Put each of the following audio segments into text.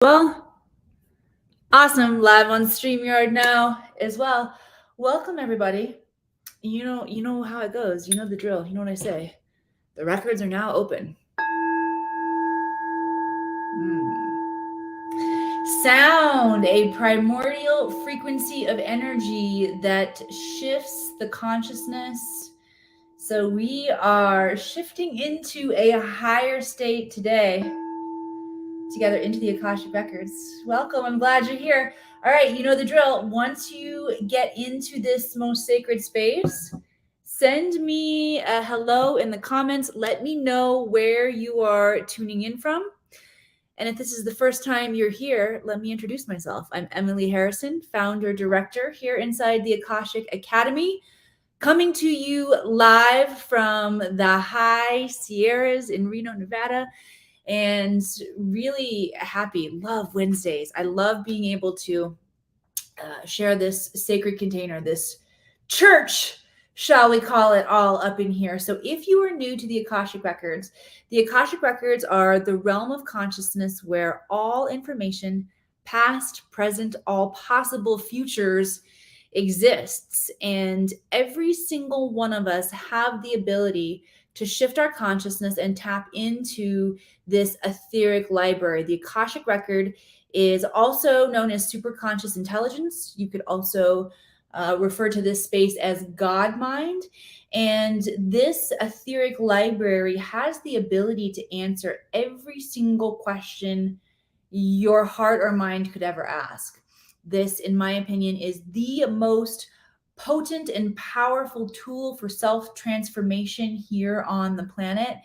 Well, awesome. Live on StreamYard now as well. Welcome everybody. You know how it goes. You know the drill. You know what I say. The records are now open. Sound, a primordial frequency of energy that shifts the consciousness. So we are shifting into a higher state today, together into the Akashic Records. Welcome. I'm glad you're here. All right, you know the drill. Once you get into this most sacred space, send me a hello in the comments. Let me know where you are tuning in from. And if this is the first time you're here, let me introduce myself. I'm Emily Harrison, founder director here inside the Akashic Academy, coming to you live from the high Sierras in Reno, Nevada. And really happy. Love Wednesdays. I love being able to share this sacred container, this church, shall we call it, all up in here. So if you are new to the Akashic Records are the realm of consciousness where all information, past, present, all possible futures, exists. And every single one of us have the ability to shift our consciousness and tap into this etheric library. The Akashic Record is also known as superconscious intelligence. You could also refer to this space as God mind. And this etheric library has the ability to answer every single question your heart or mind could ever ask. This, in my opinion, is the most potent and powerful tool for self-transformation here on the planet.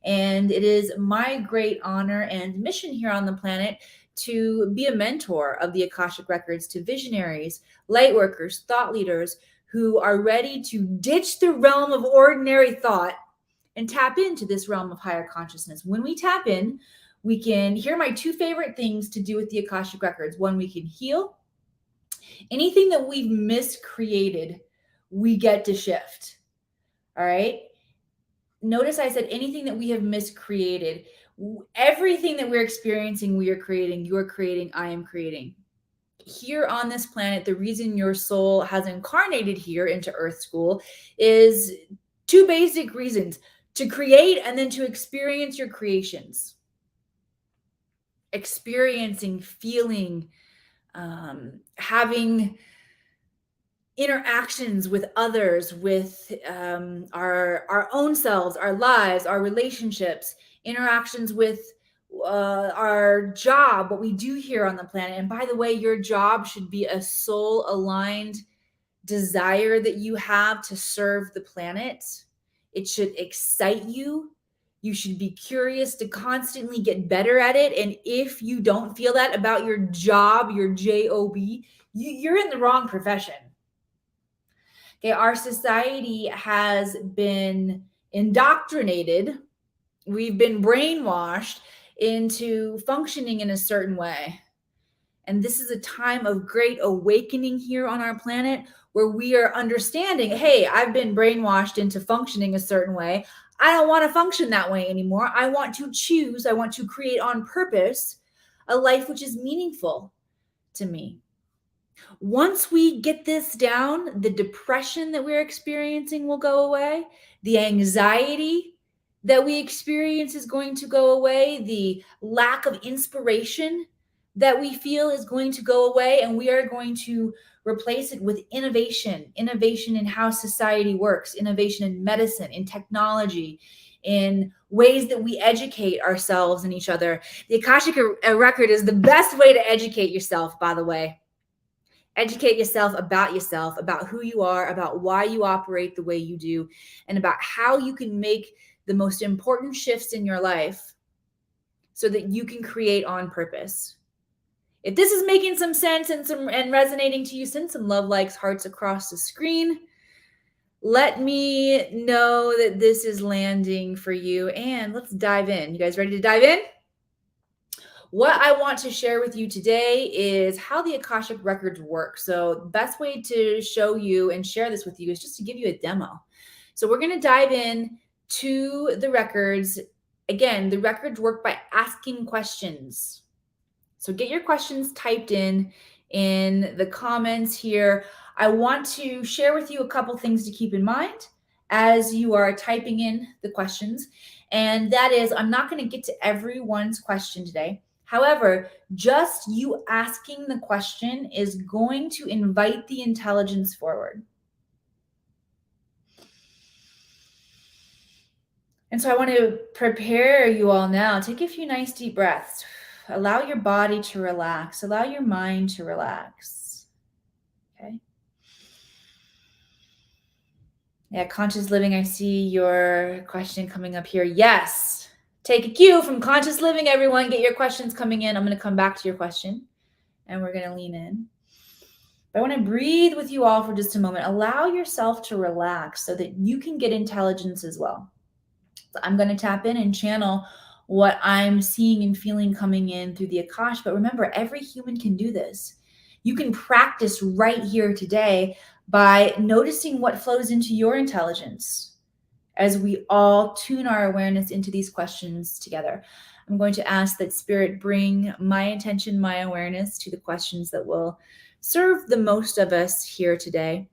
And it is my great honor and mission here on the planet to be a mentor of the Akashic Records to visionaries, light workers, thought leaders who are ready to ditch the realm of ordinary thought and tap into this realm of higher consciousness. When we tap in, we can, here are my two favorite things to do with the Akashic Records. One, we can heal. Anything that we've miscreated, we get to shift. All right. Notice I said anything that we have miscreated. Everything that we're experiencing, we are creating, you're creating, I am creating. Here on this planet, the reason your soul has incarnated here into Earth School is two basic reasons: to create and then to experience your creations. Experiencing, feeling, having interactions with others, with our own selves, our lives, our relationships, interactions with our job, what we do here on the planet. And by the way, your job should be a soul aligned desire that you have to serve the planet. It should excite you. You should be curious to constantly get better at it. And if you don't feel that about your job, your job, you're in the wrong profession. Okay, our society has been indoctrinated. We've been brainwashed into functioning in a certain way. And this is a time of great awakening here on our planet where we are understanding, hey, I've been brainwashed into functioning a certain way. I don't want to function that way anymore. I want to choose, I want to create on purpose a life which is meaningful to me. Once we get this down, the depression that we're experiencing will go away. The anxiety that we experience is going to go away. The lack of inspiration that we feel is going to go away. And we are going to replace it with innovation in how society works, innovation in medicine, in technology, in ways that we educate ourselves and each other. The Akashic Record is the best way to educate yourself, by the way. Educate yourself, about who you are, about why you operate the way you do, and about how you can make the most important shifts in your life so that you can create on purpose. If this is making some sense and resonating to you, send some love, likes, hearts across the screen. Let me know that this is landing for you, and let's dive in. You guys ready to dive in? What I want to share with you today is how the Akashic Records work. So the best way to show you and share this with you is just to give you a demo. So we're going to dive in to the records. Again, the records work by asking questions. So get your questions typed in the comments here. I want to share with you a couple things to keep in mind as you are typing in the questions. And that is, I'm not going to get to everyone's question today. However, just you asking the question is going to invite the intelligence forward. And so I want to prepare you all now. Take a few nice deep breaths. Allow your body to relax. Allow your mind to relax. Okay. Yeah, conscious living. I see your question coming up here. Yes. Take a cue from conscious living, everyone. Get your questions coming in. I'm going to come back to your question and we're going to lean in. But I want to breathe with you all for just a moment. Allow yourself to relax so that you can get intelligence as well. So I'm going to tap in and channel what I'm seeing and feeling coming in through the Akash. But remember, every human can do this. You can practice right here today by noticing what flows into your intelligence as we all tune our awareness into these questions together. I'm going to ask that Spirit bring my intention, my awareness to the questions that will serve the most of us here today.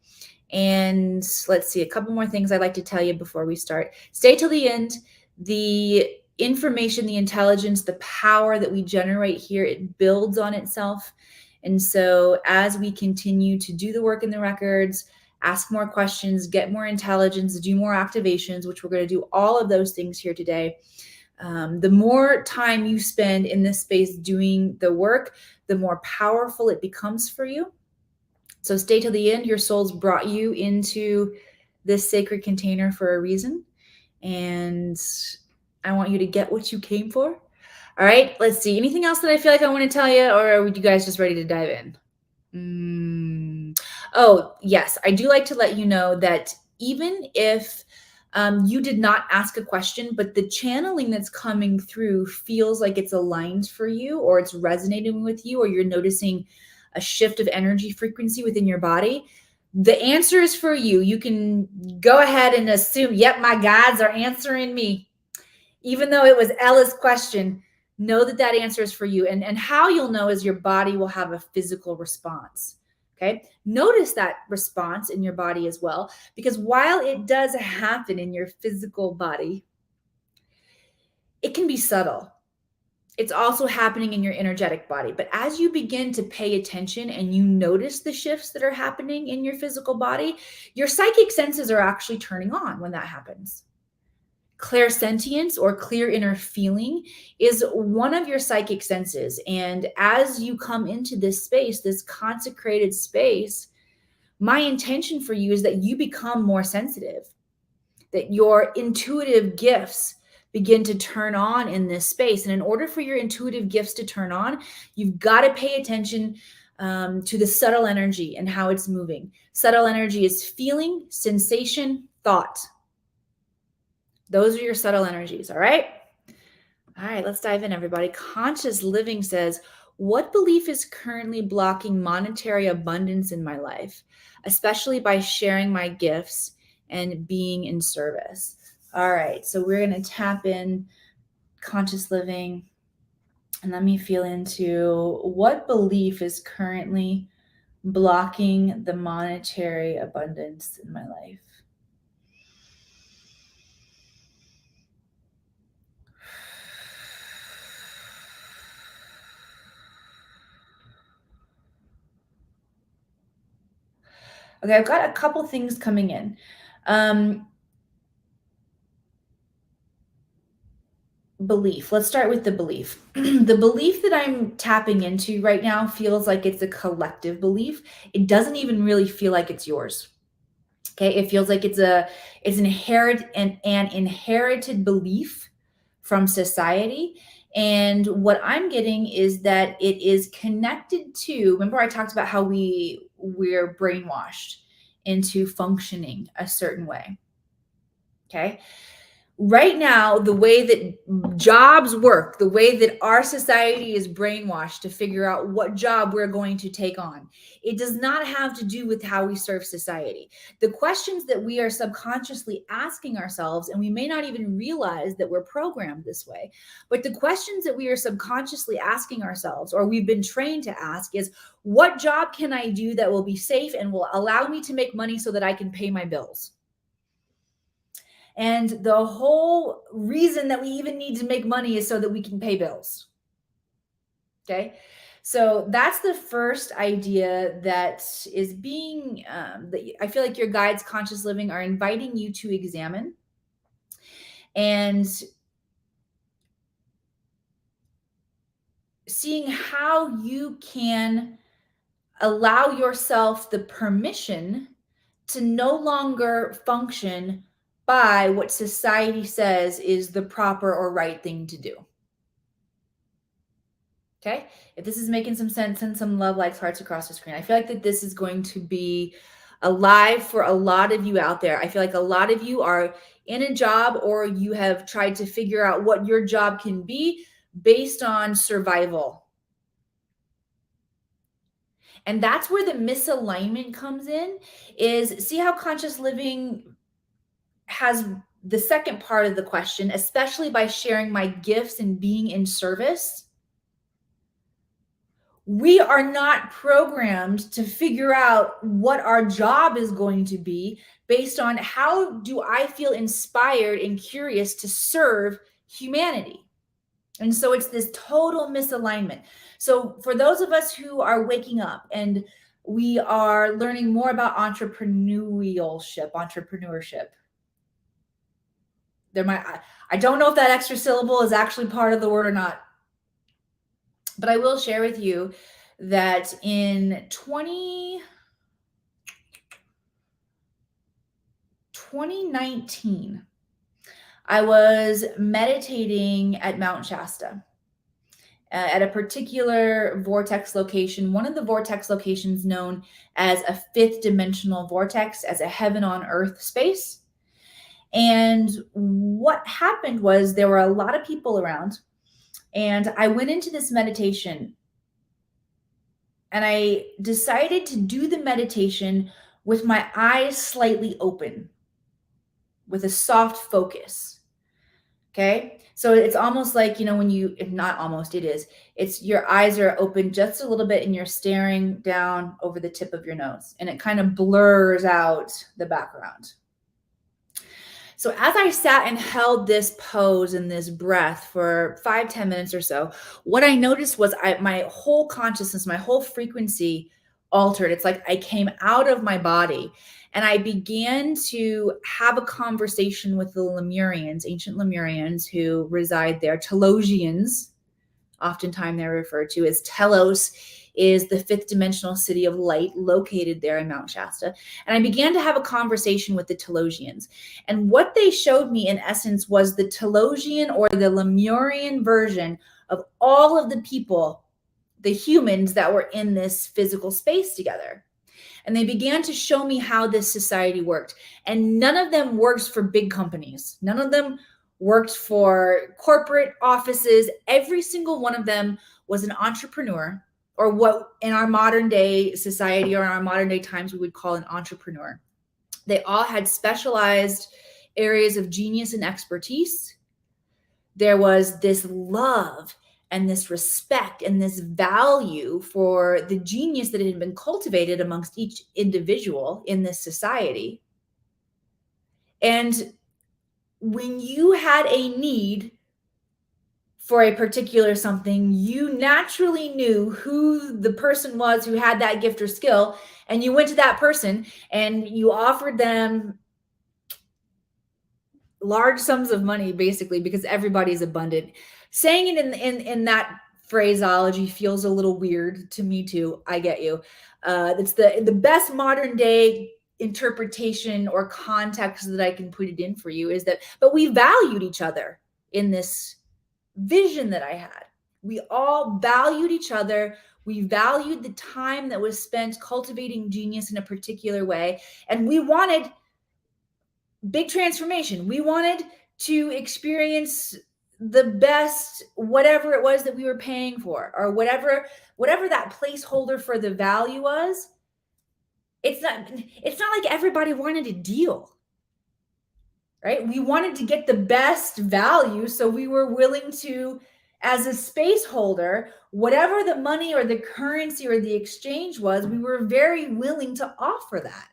And let's see, a couple more things I'd like to tell you before we start. Stay till the end. The information, the intelligence, the power that we generate here, it builds on itself. And so as we continue to do the work in the records, ask more questions, get more intelligence, do more activations, which we're going to do all of those things here today. The more time you spend in this space doing the work, the more powerful it becomes for you. So stay till the end. Your soul's brought you into this sacred container for a reason. And I want you to get what you came for. All right, let's see. Anything else that I feel like I want to tell you, or are you guys just ready to dive in? Oh, yes. I do like to let you know that even if you did not ask a question, but the channeling that's coming through feels like it's aligned for you, or it's resonating with you, or you're noticing a shift of energy frequency within your body, the answer is for you. You can go ahead and assume, yep, my guides are answering me. Even though it was Ella's question, know that that answer is for you. And how you'll know is your body will have a physical response. Okay. Notice that response in your body as well, because while it does happen in your physical body, it can be subtle. It's also happening in your energetic body. But as you begin to pay attention and you notice the shifts that are happening in your physical body, your psychic senses are actually turning on when that happens. Clairsentience, or clear inner feeling, is one of your psychic senses. And as you come into this space, this consecrated space, my intention for you is that you become more sensitive, that your intuitive gifts begin to turn on in this space. And in order for your intuitive gifts to turn on, you've got to pay attention to the subtle energy and how it's moving. Subtle energy is feeling, sensation, thought. Those are your subtle energies, all right? All right, let's dive in, everybody. Conscious Living says, what belief is currently blocking monetary abundance in my life, especially by sharing my gifts and being in service? All right, so we're going to tap in Conscious Living, and let me feel into what belief is currently blocking the monetary abundance in my life. Okay, I've got a couple things coming in. Belief. Let's start with the belief. The belief that I'm tapping into right now feels like it's a collective belief. It doesn't even really feel like it's yours. Okay, it feels like it's an inherited belief from society. And what I'm getting is that it is connected to, remember I talked about how we're brainwashed into functioning a certain way. Okay. right now, the way that jobs work, the way that our society is brainwashed to figure out what job we're going to take on, it does not have to do with how we serve society. The questions that we are subconsciously asking ourselves, and we may not even realize that we're programmed this way, but the questions that we are subconsciously asking ourselves, or we've been trained to ask, is what job can I do that will be safe and will allow me to make money so that I can pay my bills? And the whole reason that we even need to make money is so that we can pay bills. Okay. So that's the first idea that is being, that I feel like your guides, conscious living, are inviting you to examine and seeing how you can allow yourself the permission to no longer function by what society says is the proper or right thing to do. Okay. If this is making some sense, send some love, likes, hearts across the screen. I feel like that this is going to be alive for a lot of you out there. I feel like a lot of you are in a job, or you have tried to figure out what your job can be based on survival. And that's where the misalignment comes in. Is see how conscious living has the second part of the question, especially by sharing my gifts and being in service. We are not programmed to figure out what our job is going to be based on how do I feel inspired and curious to serve humanity. And so it's this total misalignment. So for those of us who are waking up and we are learning more about entrepreneurship. I don't know if that extra syllable is actually part of the word or not. But I will share with you that in 2019, I was meditating at Mount Shasta at a particular vortex location, one of the vortex locations known as a fifth dimensional vortex, as a heaven on earth space. And what happened was there were a lot of people around, and I went into this meditation and I decided to do the meditation with my eyes slightly open, with a soft focus. Okay. So it's almost like, when you, if not almost, it is, it's your eyes are open just a little bit and you're staring down over the tip of your nose, and it kind of blurs out the background. So as I sat and held this pose and this breath for 5-10 minutes or so, what I noticed was my whole consciousness, my whole frequency altered. It's like I came out of my body and I began to have a conversation with the Lemurians, ancient Lemurians who reside there. Telosians, oftentimes they're referred to as Telos, is the fifth dimensional city of light located there in Mount Shasta. And I began to have a conversation with the Telosians. And what they showed me, in essence, was the Telosian or the Lemurian version of all of the people, the humans that were in this physical space together. And they began to show me how this society worked. And none of them works for big companies. None of them worked for corporate offices. Every single one of them was an entrepreneur, or what in our modern day society or in our modern day times we would call an entrepreneur. They all had specialized areas of genius and expertise. There was this love and this respect and this value for the genius that had been cultivated amongst each individual in this society. And when you had a need for a particular something, you naturally knew who the person was who had that gift or skill, and you went to that person and you offered them large sums of money, basically, because everybody's abundant. Saying it in that phraseology feels a little weird to me too. I get you. It's the best modern day interpretation or context that I can put it in for you is that, but we valued each other in this vision that I had. We all valued each other. We valued the time that was spent cultivating genius in a particular way. And we wanted big transformation. We wanted to experience the best whatever it was that we were paying for, or whatever that placeholder for the value was. It's not like everybody wanted a deal, right? We wanted to get the best value, so we were willing to, as a space holder, whatever the money or the currency or the exchange was, we were very willing to offer that.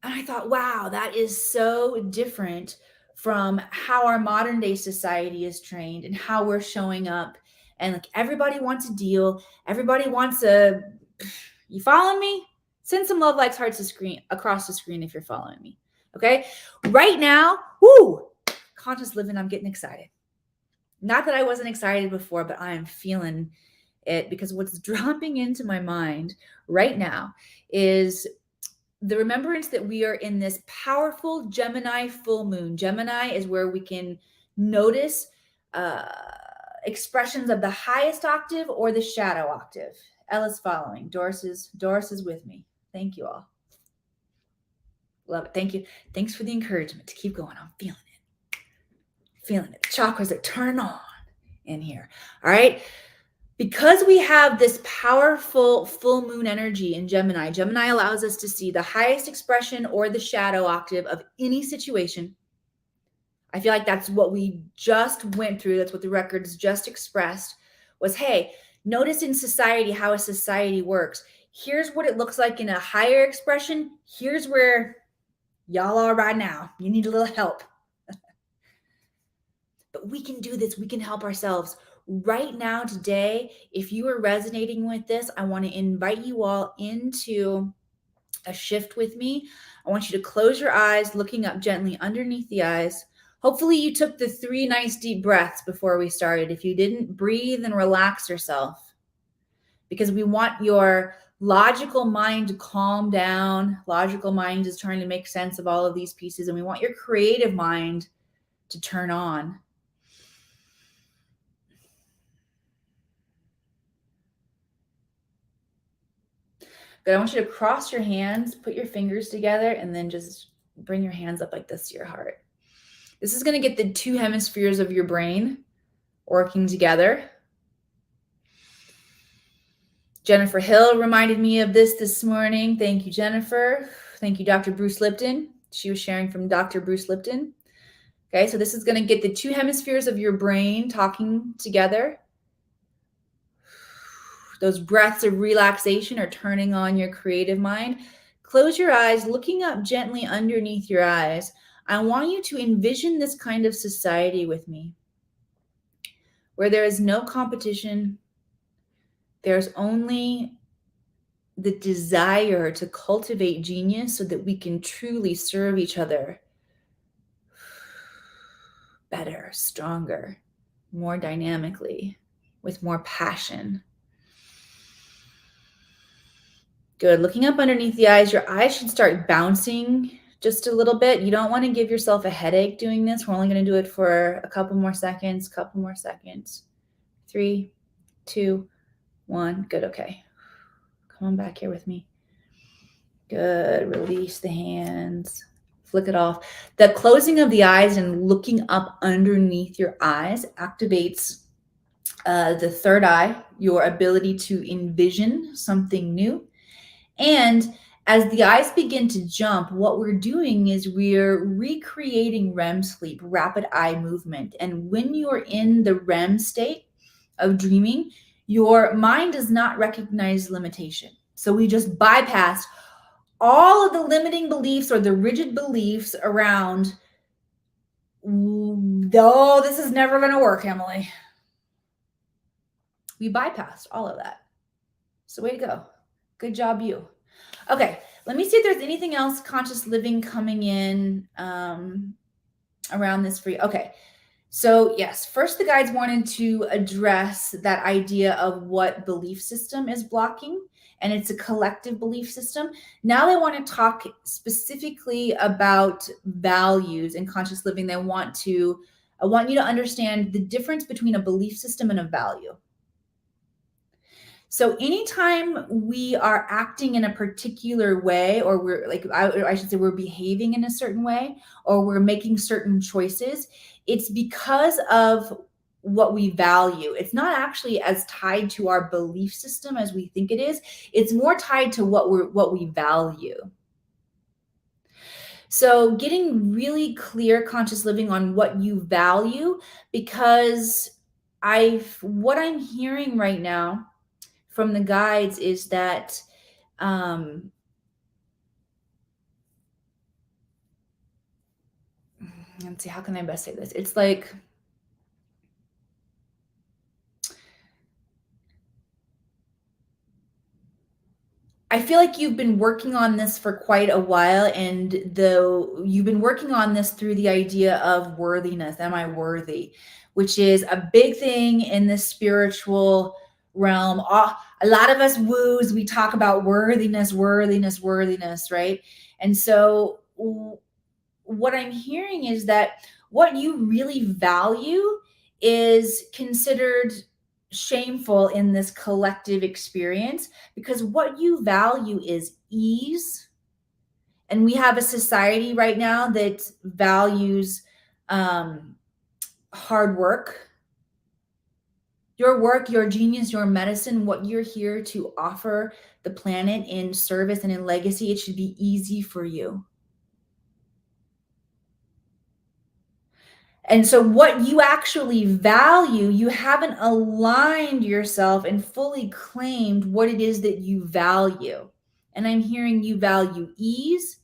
And I thought, wow, that is so different from how our modern day society is trained and how we're showing up. And like, everybody wants a deal. Everybody wants you following me? Send some love, likes, hearts across the screen if you're following me. Okay. Right now, conscious living, I'm getting excited. Not that I wasn't excited before, but I am feeling it, because what's dropping into my mind right now is the remembrance that we are in this powerful Gemini full moon. Gemini is where we can notice expressions of the highest octave or the shadow octave. Ella's following. Doris is with me. Thank you all. Love it. Thank you. Thanks for the encouragement to keep going. I'm feeling it. Feeling it. The chakras are turning on in here. All right. Because we have this powerful full moon energy in Gemini, Gemini allows us to see the highest expression or the shadow octave of any situation. I feel like that's what we just went through. That's what the records just expressed was, hey, notice in society how a society works. Here's what it looks like in a higher expression. Here's where y'all are right now. You need a little help. But we can do this. We can help ourselves. Right now, today, if you are resonating with this, I want to invite you all into a shift with me. I want you to close your eyes, looking up gently underneath the eyes. Hopefully you took the 3 nice deep breaths before we started. If you didn't, breathe and relax yourself, because we want your logical mind to calm down. Logical mind is trying to make sense of all of these pieces, and we want your creative mind to turn on. Good. I want you to cross your hands, put your fingers together, and then just bring your hands up like this to your heart. This is going to get the 2 hemispheres of your brain working together. Jennifer Hill reminded me of this morning. Thank you, Jennifer. Thank you, Dr. Bruce Lipton. She was sharing from Dr. Bruce Lipton. Okay, so this is going to get the 2 hemispheres of your brain talking together. Those breaths of relaxation are turning on your creative mind. Close your eyes, looking up gently underneath your eyes. I want you to envision this kind of society with me, where there is no competition. There's only the desire to cultivate genius so that we can truly serve each other better, stronger, more dynamically, with more passion. Good. Looking up underneath the eyes, your eyes should start bouncing just a little bit. You don't want to give yourself a headache doing this. We're only going to do it for a couple more seconds. 3, 2, 1. Good. Okay. Come on back here with me. Good. Release the hands. Flick it off. The closing of the eyes and looking up underneath your eyes activates the third eye, your ability to envision something new. And as the eyes begin to jump, what we're doing is we're recreating REM sleep, rapid eye movement. And when you're in the REM state of dreaming, your mind does not recognize limitation. So we just bypass all of the limiting beliefs or the rigid beliefs around, oh, this is never going to work, Emily. We bypassed all of that. So way to go. Good job, you. Okay, let me see if there's anything else conscious living coming in around this for you. Okay, so yes, first the guides wanted to address that idea of what belief system is blocking, and it's a collective belief system. Now they want to talk specifically about values in conscious living. I want you to understand the difference between a belief system and a value. So anytime we are acting in a particular way, or we're like, I should say we're behaving in a certain way, or we're making certain choices, it's because of what we value. It's not actually as tied to our belief system as we think it is. It's more tied to what we value. So getting really clear conscious living on what you value, because what I'm hearing right now from the guides is that um let's see, how can I best say this? It's like, I feel like you've been working on this for quite a while, and you've been working on this through the idea of worthiness. Am I worthy? Which is a big thing in the spiritual realm. A lot of us woos, we talk about worthiness, worthiness, worthiness, right? And so what I'm hearing is that what you really value is considered shameful in this collective experience, because what you value is ease. And we have a society right now that values um, hard work. Your genius, your medicine, what you're here to offer the planet in service and in legacy, it should be easy for you. And so, what you actually value, you haven't aligned yourself and fully claimed what it is that you value. And I'm hearing you value ease,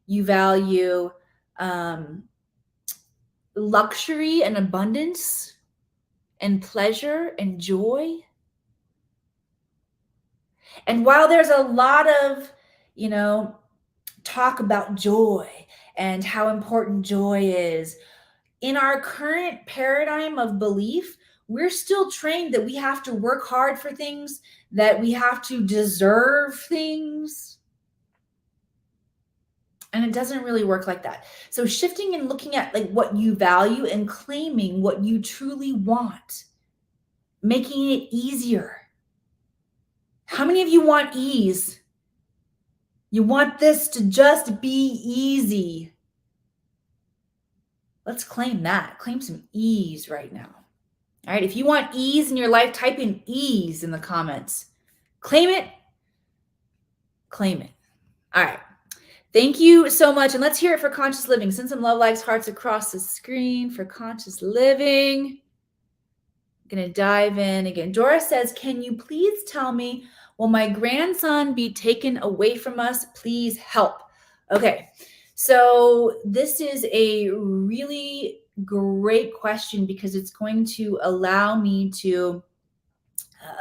you value um, luxury and abundance and pleasure and joy. And while there's a lot of, you know, talk about joy and how important joy is, in our current paradigm of belief, we're still trained that we have to work hard for things, that we have to deserve things. And it doesn't really work like that. So shifting and looking at like what you value and claiming what you truly want, making it easier. How many of you want ease? You want this to just be easy. Let's claim that. Claim some ease right now. All right. If you want ease in your life, type in ease in the comments. Claim it. Claim it. All right. Thank you so much. And let's hear it for conscious living. Send some love, likes, hearts across the screen for conscious living. I'm going to dive in again. Dora says, can you please tell me, will my grandson be taken away from us? Please help. Okay. So this is a really great question, because it's going to allow me to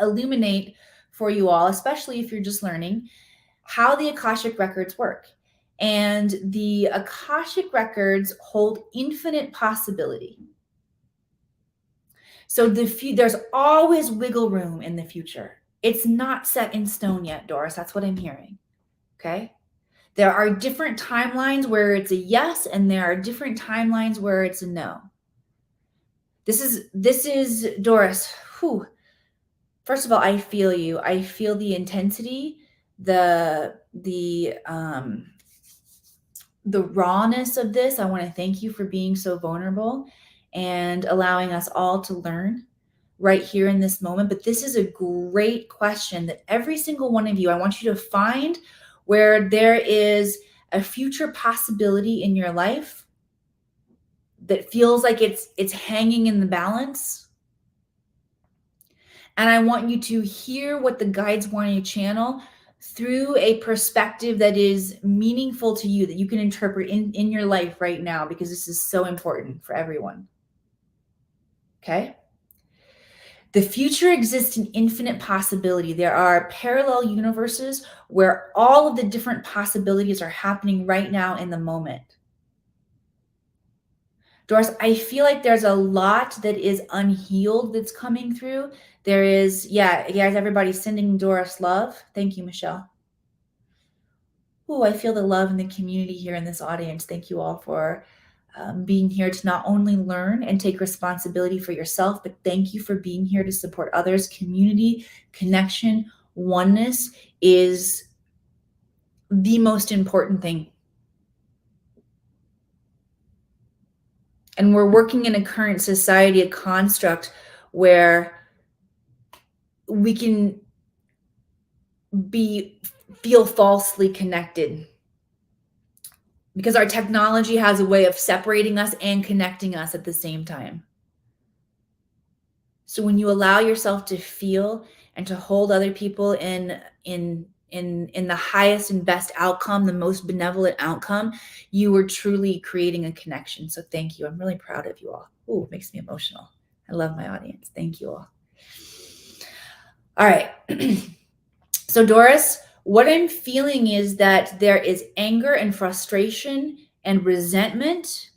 illuminate for you all, especially if you're just learning, how the Akashic Records work. And the Akashic Records hold infinite possibility. So there's always wiggle room in the future. It's not set in stone yet, Doris. That's what I'm hearing. Okay. There are different timelines where it's a yes, and there are different timelines where it's a no. This is Doris. Whew. First of all, I feel you. I feel the intensity, the rawness of this. I want to thank you for being so vulnerable and allowing us all to learn right here in this moment. But this is a great question that every single one of you, I want you to find where there is a future possibility in your life that feels like it's hanging in the balance. And I want you to hear what the guides want you to channel through a perspective that is meaningful to you, that you can interpret in your life right now, because this is so important for everyone. Okay? The future exists in infinite possibility. There are parallel universes where all of the different possibilities are happening right now in the moment. Doris, I feel like there's a lot that is unhealed that's coming through. There is, yeah, guys, everybody's sending Doris love. Thank you, Michelle. Oh, I feel the love in the community here in this audience. Thank you all for being here to not only learn and take responsibility for yourself, but thank you for being here to support others. Community, connection, oneness is the most important thing. And we're working in a current society, a construct where we can feel falsely connected because our technology has a way of separating us and connecting us at the same time. So when you allow yourself to feel and to hold other people in the highest and best outcome, the most benevolent outcome, you are truly creating a connection. So thank you. I'm really proud of you all. Ooh, it makes me emotional. I love my audience. Thank you all. All right. So Doris, what I'm feeling is that there is anger and frustration and resentment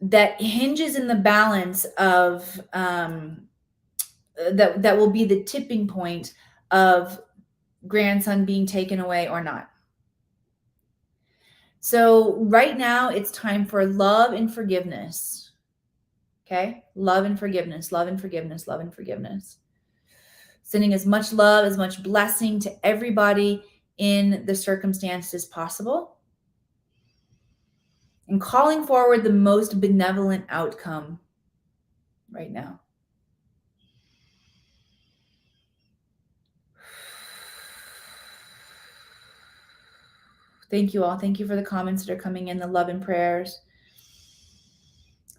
that hinges in the balance of that will be the tipping point of grandson being taken away or not. So right now it's time for love and forgiveness. Okay? Love and forgiveness, love and forgiveness, love and forgiveness. Sending as much love, as much blessing to everybody in the circumstances as possible. And calling forward the most benevolent outcome right now. Thank you all. Thank you for the comments that are coming in, the love and prayers.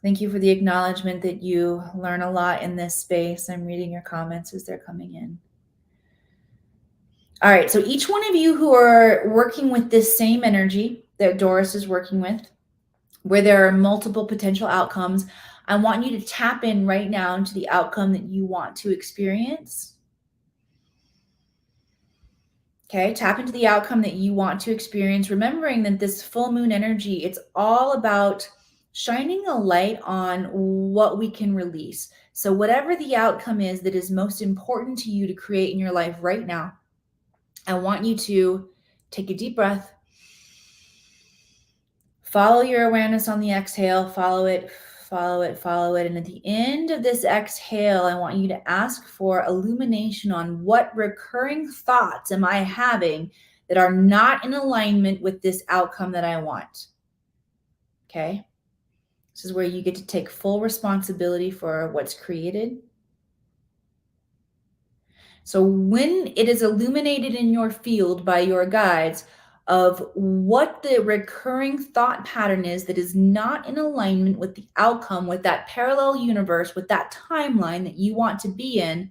Thank you for the acknowledgement that you learn a lot in this space. I'm reading your comments as they're coming in. All right, so each one of you who are working with this same energy that Doris is working with, where there are multiple potential outcomes, I want you to tap in right now into the outcome that you want to experience. Okay, tap into the outcome that you want to experience, remembering that this full moon energy, it's all about shining a light on what we can release. So whatever the outcome is that is most important to you to create in your life right now, I want you to take a deep breath, follow your awareness on the exhale, follow it, follow it, follow it. And at the end of this exhale, I want you to ask for illumination on what recurring thoughts am I having that are not in alignment with this outcome that I want. Okay? This is where you get to take full responsibility for what's created. So when it is illuminated in your field by your guides of what the recurring thought pattern is that is not in alignment with the outcome, with that parallel universe, with that timeline that you want to be in,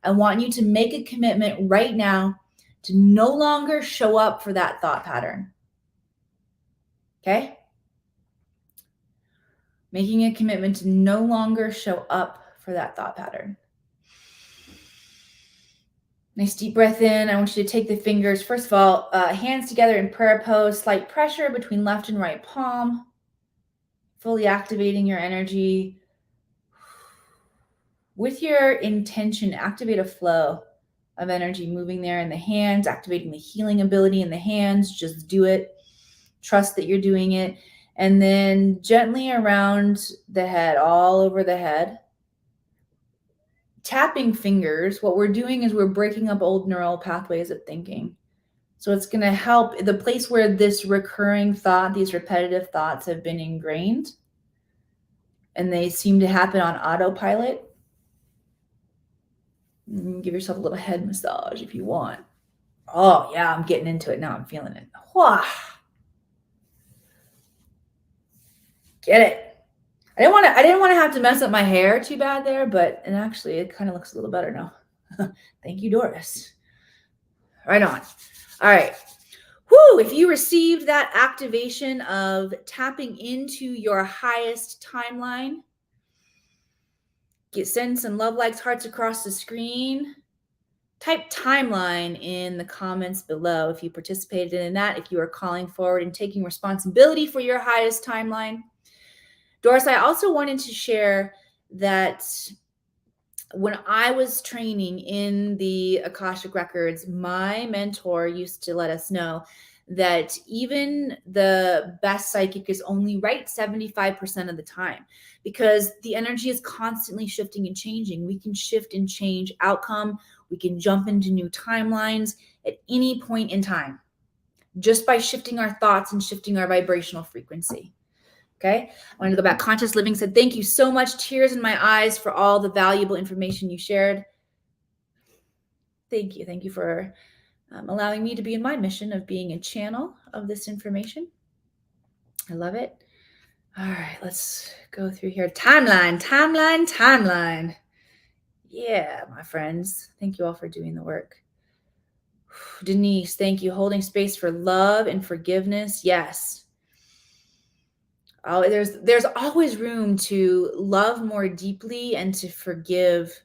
I want you to make a commitment right now to no longer show up for that thought pattern. Okay? Making a commitment to no longer show up for that thought pattern. Nice deep breath in. I want you to take the fingers, first of all, hands together in prayer pose, slight pressure between left and right palm, fully activating your energy. With your intention, activate a flow of energy moving there in the hands, activating the healing ability in the hands. Just do it. Trust that you're doing it. And then gently around the head, all over the head. Tapping fingers, what we're doing is we're breaking up old neural pathways of thinking. So it's going to help the place where this recurring thought, these repetitive thoughts have been ingrained and they seem to happen on autopilot. Give yourself a little head massage if you want. Oh yeah, I'm getting into it now. I'm feeling it. Wah. Get it. I didn't want to have to mess up my hair too bad there, but and actually it kind of looks a little better now. Thank you, Doris. Right on. All right. Whoo, if you received that activation of tapping into your highest timeline, send some love likes, hearts across the screen. Type timeline in the comments below if you participated in that, if you are calling forward and taking responsibility for your highest timeline. Doris, I also wanted to share that when I was training in the Akashic Records, my mentor used to let us know that even the best psychic is only right 75% of the time, because the energy is constantly shifting and changing. We can shift and change outcome. We can jump into new timelines at any point in time just by shifting our thoughts and shifting our vibrational frequency. Okay. I want to go back. Conscious Living said, thank you so much. Tears in my eyes for all the valuable information you shared. Thank you. Thank you for allowing me to be in my mission of being a channel of this information. I love it. All right, let's go through here. Timeline. Yeah, my friends. Thank you all for doing the work. Denise, thank you. Holding space for love and forgiveness. Yes. Oh, there's always room to love more deeply and to forgive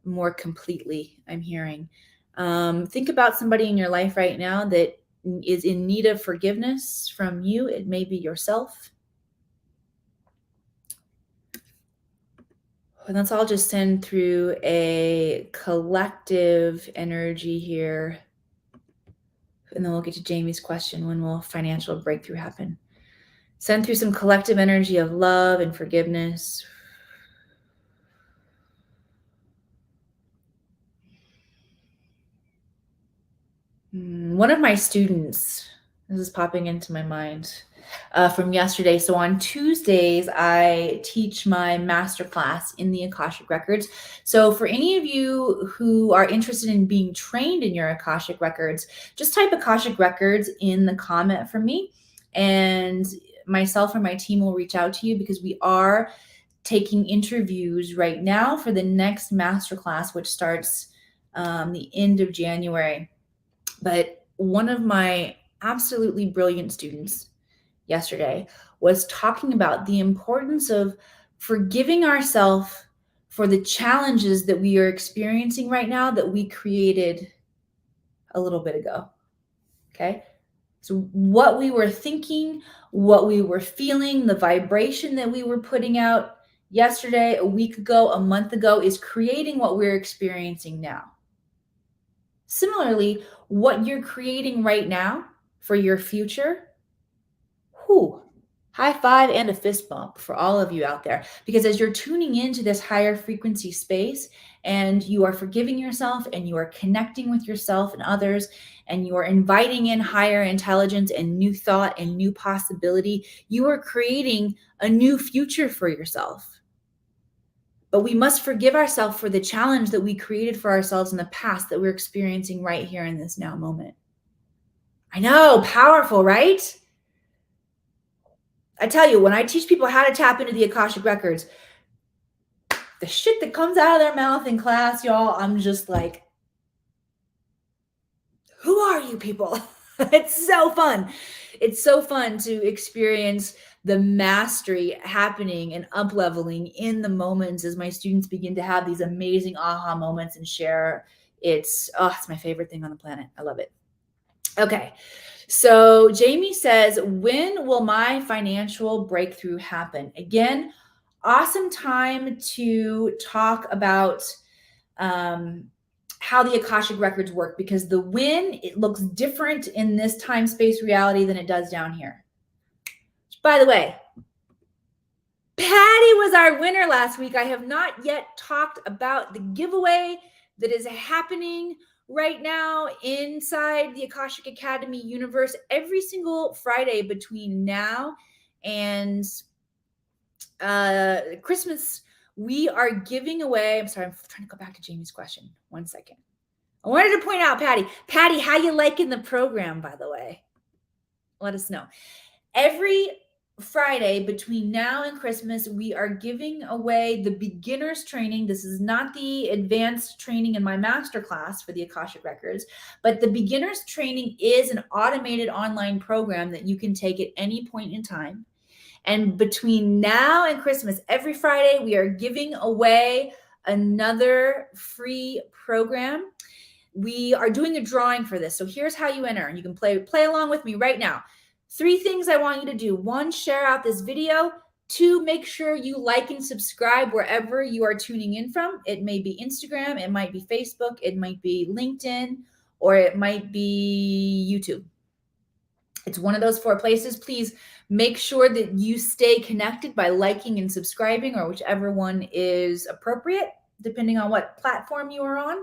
more completely, I'm hearing. Think about somebody in your life right now that is in need of forgiveness from you. It may be yourself. And let's all just send through a collective energy here. And then we'll get to Jamie's question, when will financial breakthrough happen? Send through some collective energy of love and forgiveness. One of my students, this is popping into my mind from yesterday. So on Tuesdays, I teach my masterclass in the Akashic Records. So for any of you who are interested in being trained in your Akashic Records, just type Akashic Records in the comment for me, and myself or my team will reach out to you, because we are taking interviews right now for the next masterclass, which starts the end of January. But one of my absolutely brilliant students yesterday was talking about the importance of forgiving ourselves for the challenges that we are experiencing right now that we created a little bit ago. Okay. So what we were thinking, what we were feeling, the vibration that we were putting out yesterday, a week ago, a month ago, is creating what we're experiencing now. Similarly, what you're creating right now for your future, high five and a fist bump for all of you out there. Because as you're tuning into this higher frequency space and you are forgiving yourself and you are connecting with yourself and others, and you are inviting in higher intelligence and new thought and new possibility, you are creating a new future for yourself. But we must forgive ourselves for the challenge that we created for ourselves in the past that we're experiencing right here in this now moment. I know, powerful, right? I tell you, when I teach people how to tap into the Akashic Records, the shit that comes out of their mouth in class, y'all, I'm just like, who are you people? It's so fun. It's so fun to experience the mastery happening and up-leveling in the moments as my students begin to have these amazing aha moments and share. It's my favorite thing on the planet. I love it. Okay. So Jamie says, when will my financial breakthrough happen? Again, awesome time to talk about how the Akashic Records work, because the when, it looks different in this time space reality than it does down here. By the way, Patty was our winner last week. I have not yet talked about the giveaway that is happening right now inside the Akashic Academy universe every single Friday between now and Christmas. We are giving away, I'm sorry, I'm trying to go back to Jamie's question. 1 second. I wanted to point out, Patty, how you liking the program, by the way? Let us know. Every Friday between now and Christmas, we are giving away the beginner's training. This is not the advanced training in my masterclass for the Akashic Records, but the beginner's training is an automated online program that you can take at any point in time. And between now and Christmas, every Friday, we are giving away another free program. We are doing a drawing for this. So here's how you enter, and you can play along with me right now. 3 things I want you to do. 1, share out this video. 2, make sure you like and subscribe wherever you are tuning in from. It may be Instagram, it might be Facebook, it might be LinkedIn, or it might be YouTube. It's one of those 4 places. Please make sure that you stay connected by liking and subscribing, or whichever one is appropriate, depending on what platform you are on.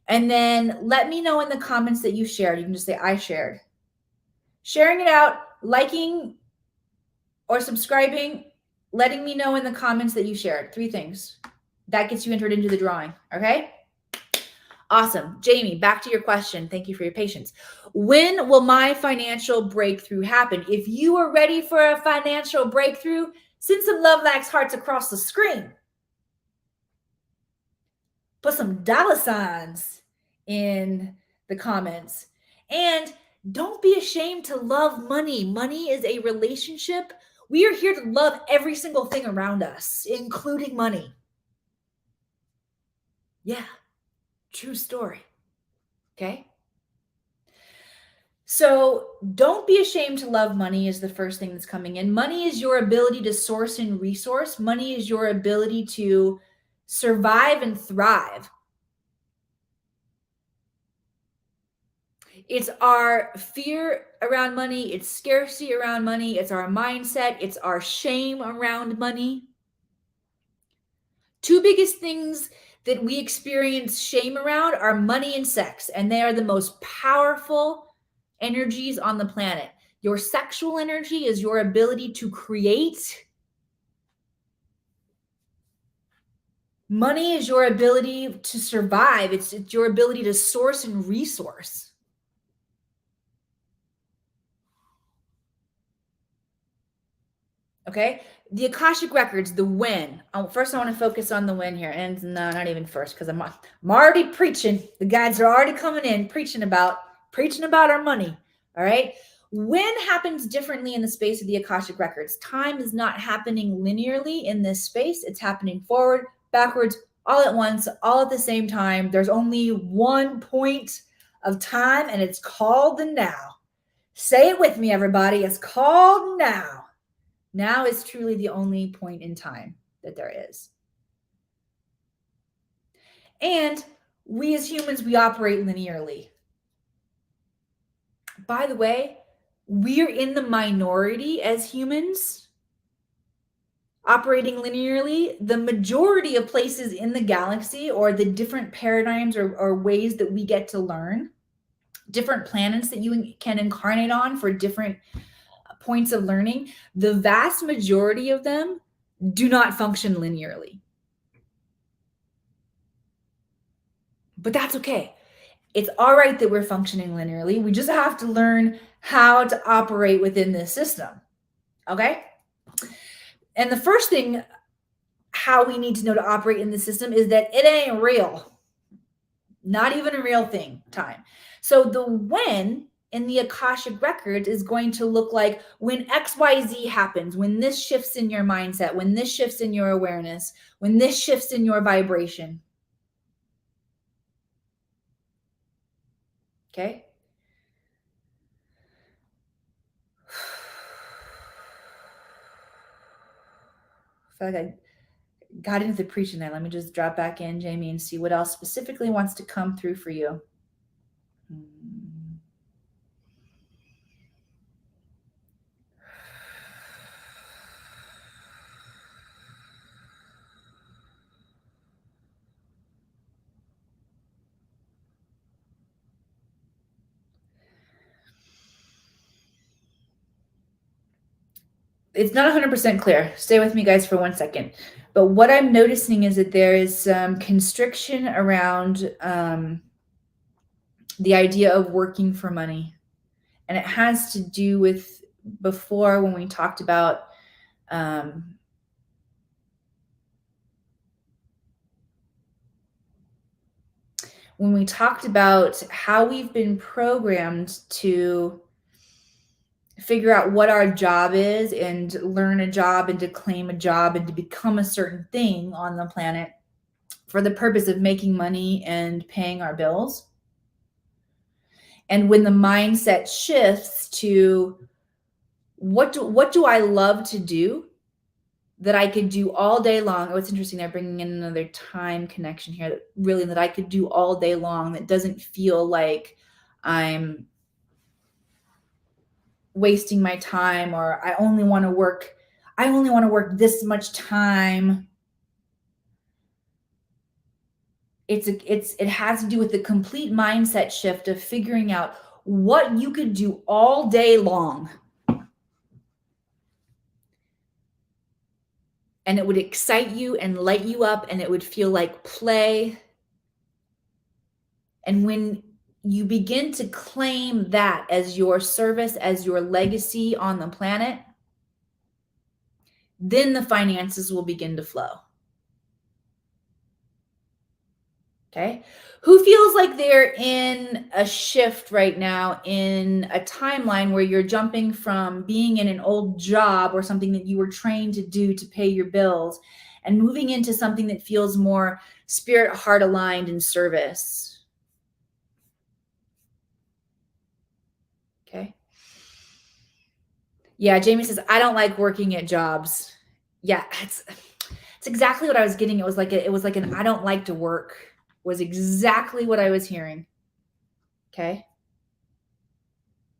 And then let me know in the comments that you shared. You can just say, I shared. Sharing it out, liking or subscribing, letting me know in the comments that you shared. 3 things. That gets you entered into the drawing, okay? Awesome. Jamie, back to your question. Thank you for your patience. When will my financial breakthrough happen? If you are ready for a financial breakthrough, send some love likes hearts across the screen. Put some dollar signs in the comments. And don't be ashamed to love money. Money is a relationship. We are here to love every single thing around us, including money. Yeah, true story. Okay? So don't be ashamed to love money is the first thing that's coming in. Money is your ability to source and resource. Money is your ability to survive and thrive. It's our fear around money. It's scarcity around money. It's our mindset. It's our shame around money. 2 biggest things that we experience shame around are money and sex, and they are the most powerful energies on the planet. Your sexual energy is your ability to create. Money is your ability to survive. It's your ability to source and resource. Okay? The Akashic Records, the win. First, I want to focus on the win here. And no, not even first, because I'm already preaching. The guides are already coming in preaching about our money. All right? Win happens differently in the space of the Akashic Records. Time is not happening linearly in this space. It's happening forward, backwards, all at once, all at the same time. There's only one point of time, and it's called the now. Say it with me, everybody. It's called now. Now is truly the only point in time that there is. And we as humans, we operate linearly. By the way, we're in the minority as humans operating linearly. The majority of places in the galaxy, or the different paradigms or ways that we get to learn, different planets that you can incarnate on for different points of learning, the vast majority of them do not function linearly. But that's okay. It's all right that we're functioning linearly. We just have to learn how to operate within this system. Okay? And the first thing, how we need to know to operate in the system, is that it ain't real. Not even a real thing, time. So the when in the Akashic Records is going to look like when XYZ happens, when this shifts in your mindset, when this shifts in your awareness, when this shifts in your vibration. Okay? I feel like I got into the preaching there. Let me just drop back in, Jamie, and see what else specifically wants to come through for you. It's not 100% clear. Stay with me, guys, for 1 second. But what I'm noticing is that there is some constriction around the idea of working for money. And it has to do with before, when we talked about how we've been programmed to figure out what our job is and learn a job and to claim a job and to become a certain thing on the planet for the purpose of making money and paying our bills. And when the mindset shifts to what do I love to do that I could do all day long? Oh, it's interesting. They're bringing in another time connection here that I could do all day long. That doesn't feel like I'm wasting my time, or I only want to work this much time. It has to do with the complete mindset shift of figuring out what you could do all day long. And it would excite you and light you up, and it would feel like play. And when you begin to claim that as your service, as your legacy on the planet, then the finances will begin to flow. Okay. Who feels like they're in a shift right now, in a timeline where you're jumping from being in an old job or something that you were trained to do to pay your bills and moving into something that feels more spirit, heart aligned in service? Okay. Yeah, Jamie says, I don't like working at jobs. Yeah, it's exactly what I was getting. It was like an I don't like to work was exactly what I was hearing. Okay.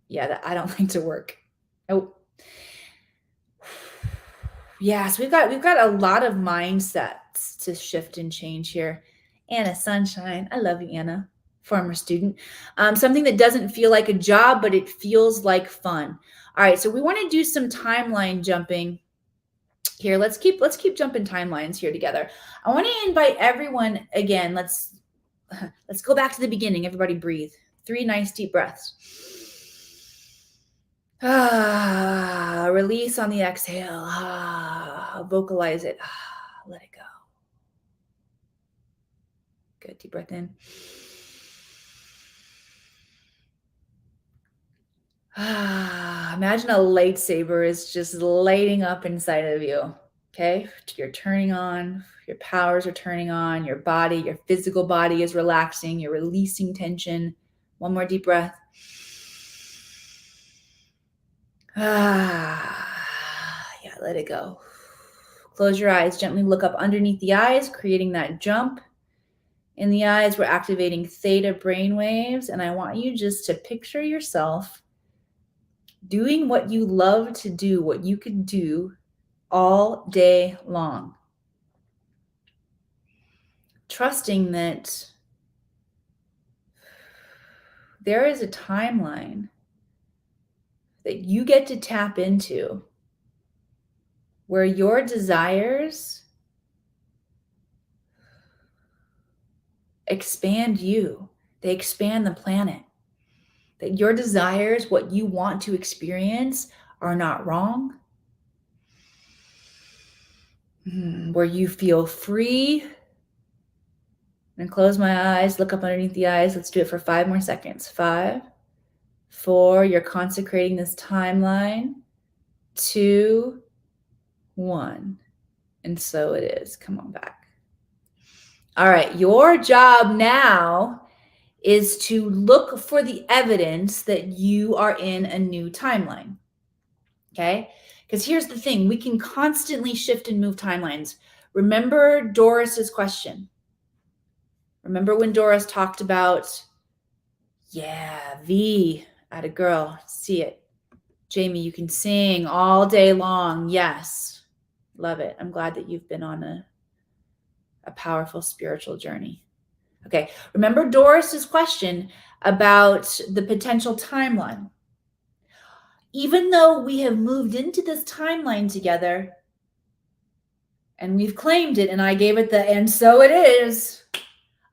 Yeah, that I don't like to work. Oh. Yeah, so we've got a lot of mindsets to shift and change here. Anna Sunshine, I love you, Anna, former student. Something that doesn't feel like a job, but it feels like fun. All right, so we want to do some timeline jumping here. Let's keep jumping timelines here together. I want to invite everyone again. Let's go back to the beginning. Everybody breathe. 3 nice deep breaths. Release on the exhale. Vocalize it. Let it go. Good. Deep breath in. Imagine a lightsaber is just lighting up inside of you. Okay. You're turning on. Your powers are turning on. Your body, your physical body is relaxing. You're releasing tension. One more deep breath. Yeah, let it go. Close your eyes. Gently look up underneath the eyes, creating that jump in the eyes. We're activating theta brain waves. And I want you just to picture yourself doing what you love to do, what you could do all day long. Trusting that there is a timeline that you get to tap into where your desires expand you. They expand the planet. That your desires, what you want to experience, are not wrong. Where you feel free. And close my eyes, look up underneath the eyes. Let's do it for 5 more seconds. 5, 4, you're consecrating this timeline. 2, 1. And so it is. Come on back. All right, your job now is to look for the evidence that you are in a new timeline. Okay? Because here's the thing, we can constantly shift and move timelines. Remember Doris's question. Remember when Doris talked about, V, atta girl, see it. Jamie, you can sing all day long. Yes. Love it. I'm glad that you've been on a powerful spiritual journey. Okay. Remember Doris's question about the potential timeline. Even though we have moved into this timeline together and we've claimed it and I gave it and so it is,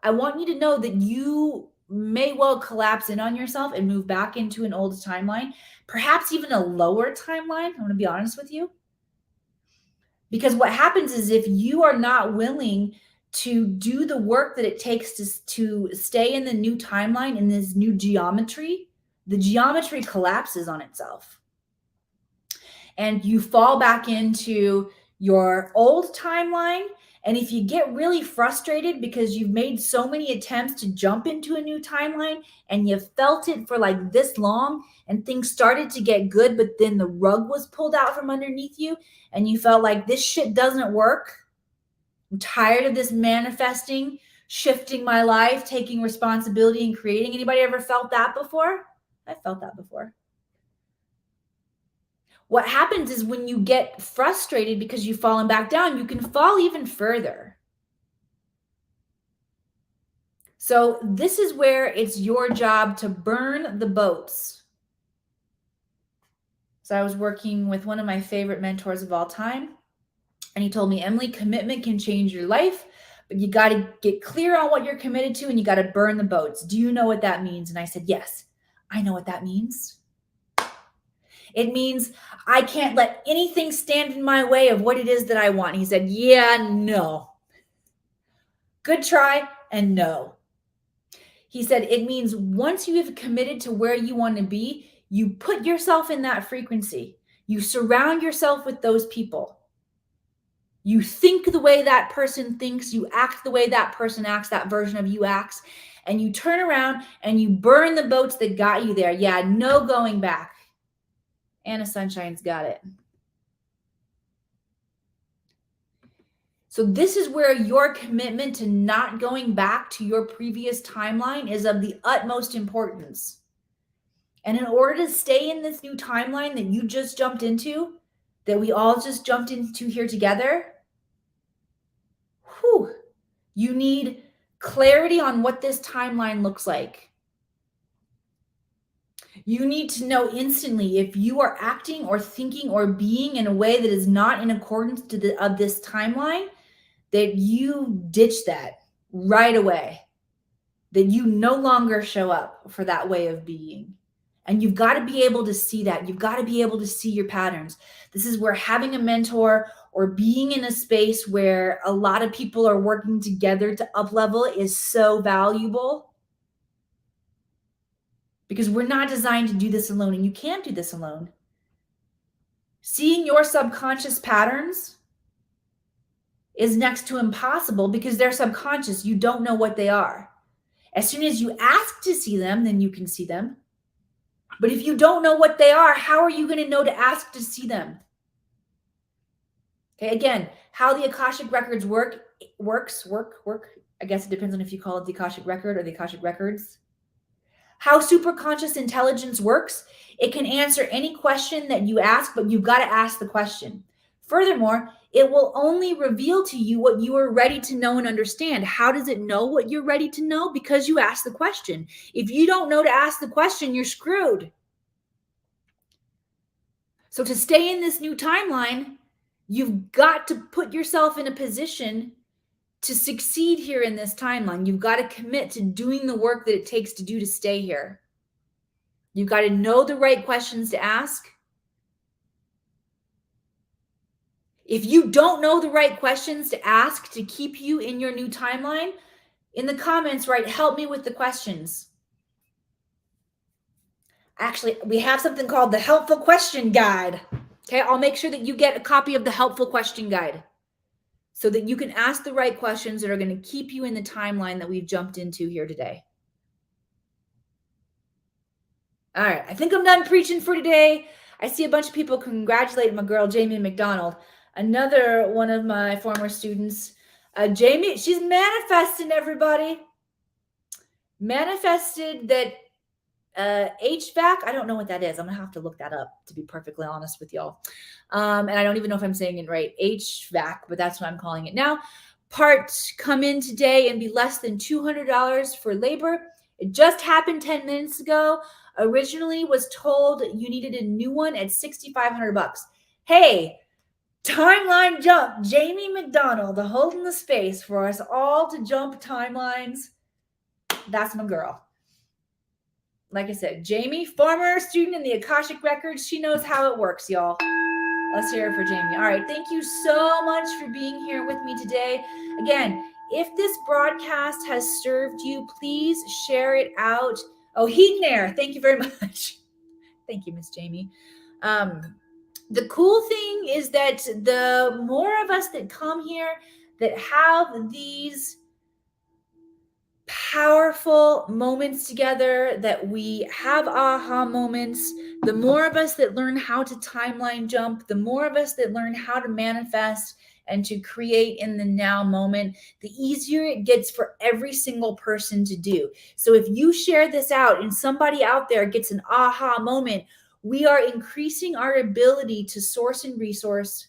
I want you to know that you may well collapse in on yourself and move back into an old timeline, perhaps even a lower timeline. I'm going to be honest with you. Because what happens is if you are not willing to do the work that it takes to stay in the new timeline, in this new geometry, the geometry collapses on itself. And you fall back into your old timeline. And if you get really frustrated because you've made so many attempts to jump into a new timeline and you felt it for like this long and things started to get good, but then the rug was pulled out from underneath you and you felt like this shit doesn't work. I'm tired of this manifesting, shifting my life, taking responsibility and creating. Anybody ever felt that before? I felt that before. What happens is when you get frustrated because you've fallen back down, you can fall even further. So this is where it's your job to burn the boats. So I was working with one of my favorite mentors of all time, and he told me, Emily, commitment can change your life, but you got to get clear on what you're committed to, and you got to burn the boats. Do you know what that means? And I said, yes, I know what that means. It means I can't let anything stand in my way of what it is that I want. He said, yeah, no. Good try and no. He said, it means once you have committed to where you want to be, you put yourself in that frequency. You surround yourself with those people. You think the way that person thinks, you act the way that person acts, that version of you acts, and you turn around and you burn the boats that got you there. Yeah, no going back. Anna Sunshine's got it. So this is where your commitment to not going back to your previous timeline is of the utmost importance. And in order to stay in this new timeline that you just jumped into, that we all just jumped into here together, you need clarity on what this timeline looks like. You need to know instantly if you are acting or thinking or being in a way that is not in accordance to this timeline, that you ditch that right away, that you no longer show up for that way of being. And you've got to be able to see that. You've got to be able to see your patterns. This is where having a mentor or being in a space where a lot of people are working together to up level is so valuable, because we're not designed to do this alone, and you can't do this alone. Seeing your subconscious patterns is next to impossible because they're subconscious. You don't know what they are. As soon as you ask to see them, then you can see them. But if you don't know what they are, how are you going to know to ask to see them? Okay, again, how the Akashic Records work. I guess it depends on if you call it the Akashic Record or the Akashic Records. How superconscious intelligence works, it can answer any question that you ask, but you've got to ask the question. Furthermore, it will only reveal to you what you are ready to know and understand. How does it know what you're ready to know? Because you asked the question. If you don't know to ask the question, you're screwed. So to stay in this new timeline, you've got to put yourself in a position to succeed here in this timeline. You've got to commit to doing the work that it takes to do to stay here. You've got to know the right questions to ask. If you don't know the right questions to ask to keep you in your new timeline, in the comments, write, help me with the questions. Actually, we have something called the Helpful Question Guide. Okay, I'll make sure that you get a copy of the Helpful Question Guide so that you can ask the right questions that are going to keep you in the timeline that we've jumped into here today. All right, I think I'm done preaching for today. I see a bunch of people congratulating my girl, Jamie McDonald, another one of my former students. Jamie, she's manifesting, everybody. Manifested that HVAC, I don't know what that is. I'm gonna have to look that up, to be perfectly honest with y'all. And I don't even know if I'm saying it right, HVAC, but that's what I'm calling it now. Parts come in today and be less than $200 for labor. It just happened 10 minutes ago. Originally was told you needed a new one at $6,500. Hey, timeline jump. Jamie McDonald holding the space for us all to jump timelines. That's my girl. Like I said, Jamie, former student in the Akashic Records. She knows how it works, y'all. Let's hear it for Jamie. All right. Thank you so much for being here with me today. Again, if this broadcast has served you, please share it out. Oh, Heaton Air. Thank you very much. Thank you, Miss Jamie. The cool thing is that the more of us that come here that have these powerful moments together, that we have aha moments, the more of us that learn how to timeline jump, the more of us that learn how to manifest and to create in the now moment, the easier it gets for every single person to do. So if you share this out and somebody out there gets an aha moment, we are increasing our ability to source and resource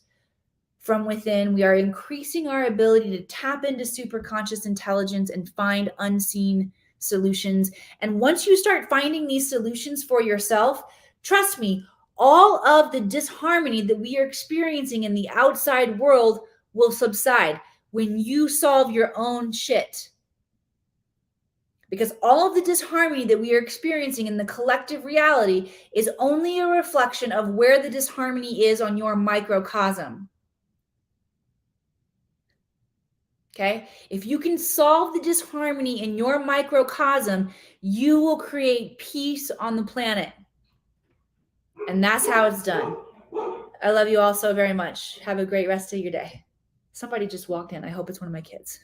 from within. We are increasing our ability to tap into superconscious intelligence and find unseen solutions. And once you start finding these solutions for yourself, trust me, all of the disharmony that we are experiencing in the outside world will subside when you solve your own shit. Because all of the disharmony that we are experiencing in the collective reality is only a reflection of where the disharmony is on your microcosm. Okay? If you can solve the disharmony in your microcosm, you will create peace on the planet. And that's how it's done. I love you all so very much. Have a great rest of your day. Somebody just walked in. I hope it's one of my kids.